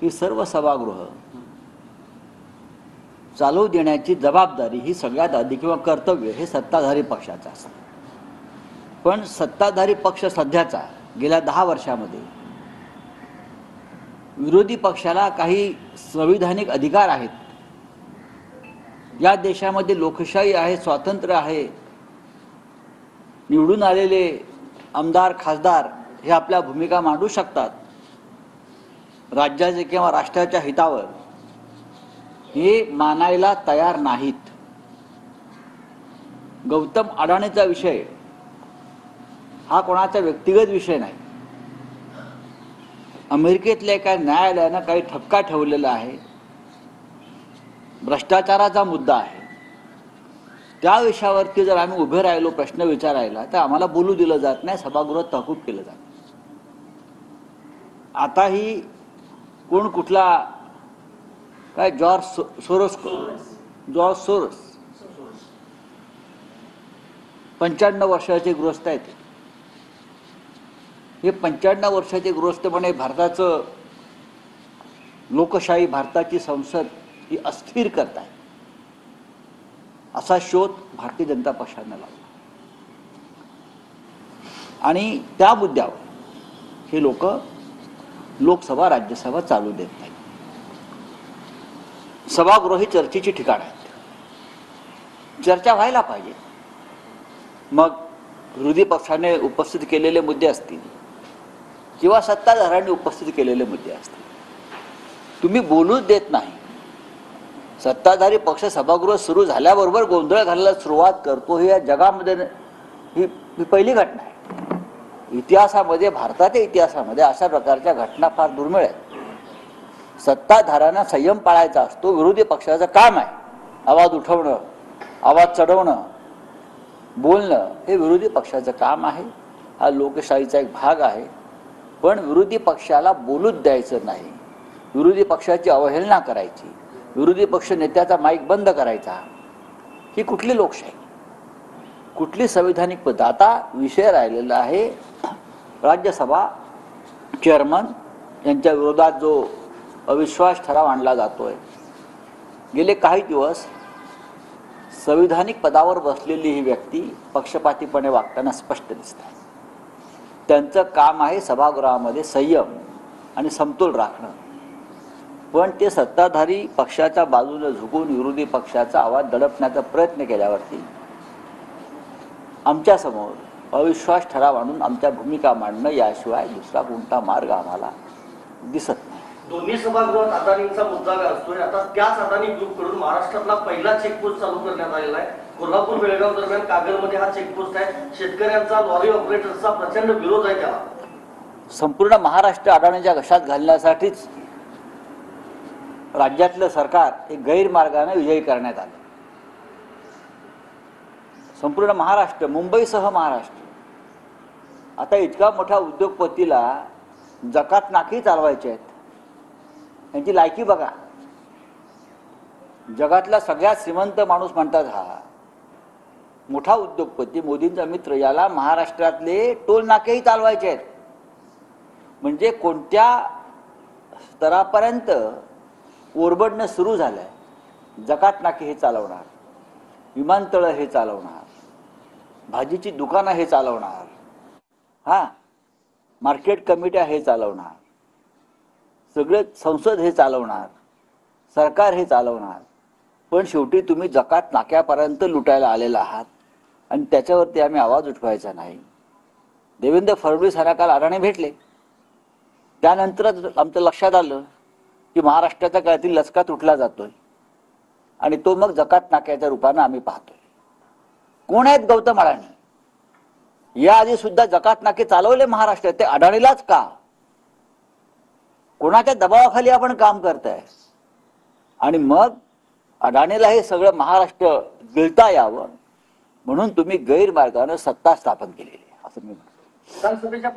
की सर्व सभागृह चालू देण्याची जबाबदारी ही सगळ्यात आधी किंवा कर्तव्य हे सत्ताधारी पक्षाचं असतं. पण सत्ताधारी पक्ष सध्याचा गेल्या 10 वर्षामध्ये विरोधी पक्षाला काही संविधानिक अधिकार आहेत. या देशामध्ये लोकशाही आहे, स्वातंत्र्य आहे. निवडून आलेले आमदार खासदार हे आपल्या भूमिका मांडू शकतात. राज्याचे किंवा राष्ट्राच्या हितावर हे मानायला तयार नाहीत. गौतम अडाणीचा विषय हा कोणाचा व्यक्तिगत विषय नाही. अमेरिकेतल्या एका न्यायालयानं काही ठपका ठेवलेला आहे. भ्रष्टाचाराचा मुद्दा आहे. त्या विषयावरती जर आम्ही उभे राहिलो प्रश्न विचारायला तर आम्हाला बोलू दिलं जात नाही, सभागृह तहकूब केलं जातं. आताही कोण कुठला काय जॉर्ज सोरोस 95 वर्षाचे गृहस्थ आहेत. हे 95 वर्षाचे गृहस्थ म्हणे भारताचं लोकशाही, भारताची संसद ही अस्थिर करताय असा शोध भारतीय जनता पक्षाने लावला. आणि त्या मुद्द्यावर हे लोक लोकसभा राज्यसभा चालू देत नाहीत. सभागृह ही चर्चेची ठिकाण आहेत. चर्चा व्हायला पाहिजे. मग विरोधी पक्षाने उपस्थित केलेले मुद्दे असतील किंवा सत्ताधाऱ्यांनी उपस्थित केलेले मुद्दे असतील, तुम्ही बोलूच देत नाही. सत्ताधारी पक्ष सभागृह सुरू झाल्याबरोबर गोंधळ घालायला सुरुवात करतो. ही या जगामध्ये ही पहिली घटना आहे. इतिहासामध्ये, भारताच्या इतिहासामध्ये अशा प्रकारच्या घटना फार दुर्मिळ आहेत. सत्ताधाऱ्यांना संयम पाळायचा असतो. विरोधी पक्षाचं काम आहे आवाज उठवणं, आवाज चढवणं, बोलणं हे विरोधी पक्षाचं काम आहे. हा लोकशाहीचा एक भाग आहे. पण विरोधी पक्षाला बोलूच द्यायचं नाही. विरोधी पक्षाची अवहेलना करायची, विरोधी पक्ष नेत्याचा माईक बंद करायचा, ही कुठली लोकशाही, कुठली संविधानिक पद्धत? आता विषय राहिलेला आहे राज्यसभा चेअरमन यांच्या विरोधात जो अविश्वास ठराव आणला जातोय. गेले काही दिवस संविधानिक पदावर बसलेली ही व्यक्ती पक्षपातीपणे वागताना स्पष्ट दिसत आहे. त्यांचं काम आहे सभागृहामध्ये संयम आणि समतोल राखणं. पण ते सत्ताधारी पक्षाच्या बाजूने झुकून विरोधी पक्षाचा आवाज दडपण्याचा प्रयत्न केल्यावरती आमच्यासमोर अविश्वास ठराव आणून आमच्या भूमिका मांडणं याशिवाय दुसरा कोणता मार्ग आम्हाला दिसत नाही. दोन्ही सभागृहात अदानींचा मुद्दा असतोय. आता त्याच अदानी ग्रुपकडून महाराष्ट्रातला पहिला चेकपोस्ट चालू करण्यात आलेला आहे. कोल्हापूर बेळगाव दरम्यान कागलमध्ये हा चेकपोस्ट आहे. शेतकऱ्यांचा, लॉरी ऑपरेटर्सचा प्रचंड विरोध आहे त्याला. संपूर्ण महाराष्ट्र अडाणीच्या घशात घालण्यासाठीच राज्यातलं सरकार हे गैरमार्गाने विजयी करण्यात आलं. संपूर्ण महाराष्ट्र, मुंबईसह महाराष्ट्र. आता इतका मोठ्या उद्योगपतीला जकात नाकी चालवायचे आहेत. यांची लायकी बघा. जगातला सगळ्यात श्रीमंत माणूस म्हणतात हा मोठा उद्योगपती, मोदींचा मित्र, याला महाराष्ट्रातले टोल नाकेही चालवायचे आहेत. म्हणजे कोणत्या स्तरापर्यंत ओरबडणं सुरू झालंय. जकात नाके हे चालवणार, विमानतळं हे चालवणार, भाजीची दुकानं हे चालवणार, मार्केट कमिट्या हे चालवणार, सगळे संसद हे चालवणार, सरकार हे चालवणार. पण शेवटी तुम्ही जकात नाक्यापर्यंत लुटायला आलेला आहात आणि त्याच्यावरती आम्ही आवाज उठवायचा नाही. देवेंद्र फडणवीस यांना काल अडाणी भेटले. त्यानंतरच आमचं लक्षात आलं की महाराष्ट्राच्या काळातील लचका तुटला जातोय आणि तो मग जकात नाक्याच्या रूपानं आम्ही पाहतोय. कोण आहेत गौतम अडाणी? याआधी सुद्धा जकात नाके चालवले महाराष्ट्रात. ते अडाणीलाच का? कोणाच्या दबावाखाली आपण काम करताय? आणि मग अडाणीला हे सगळं महाराष्ट्र गिळता यावं म्हणून तुम्ही गैरमार्गानं सत्ता स्थापन केलेली आहे असं मी म्हणतो. विधानसभेच्या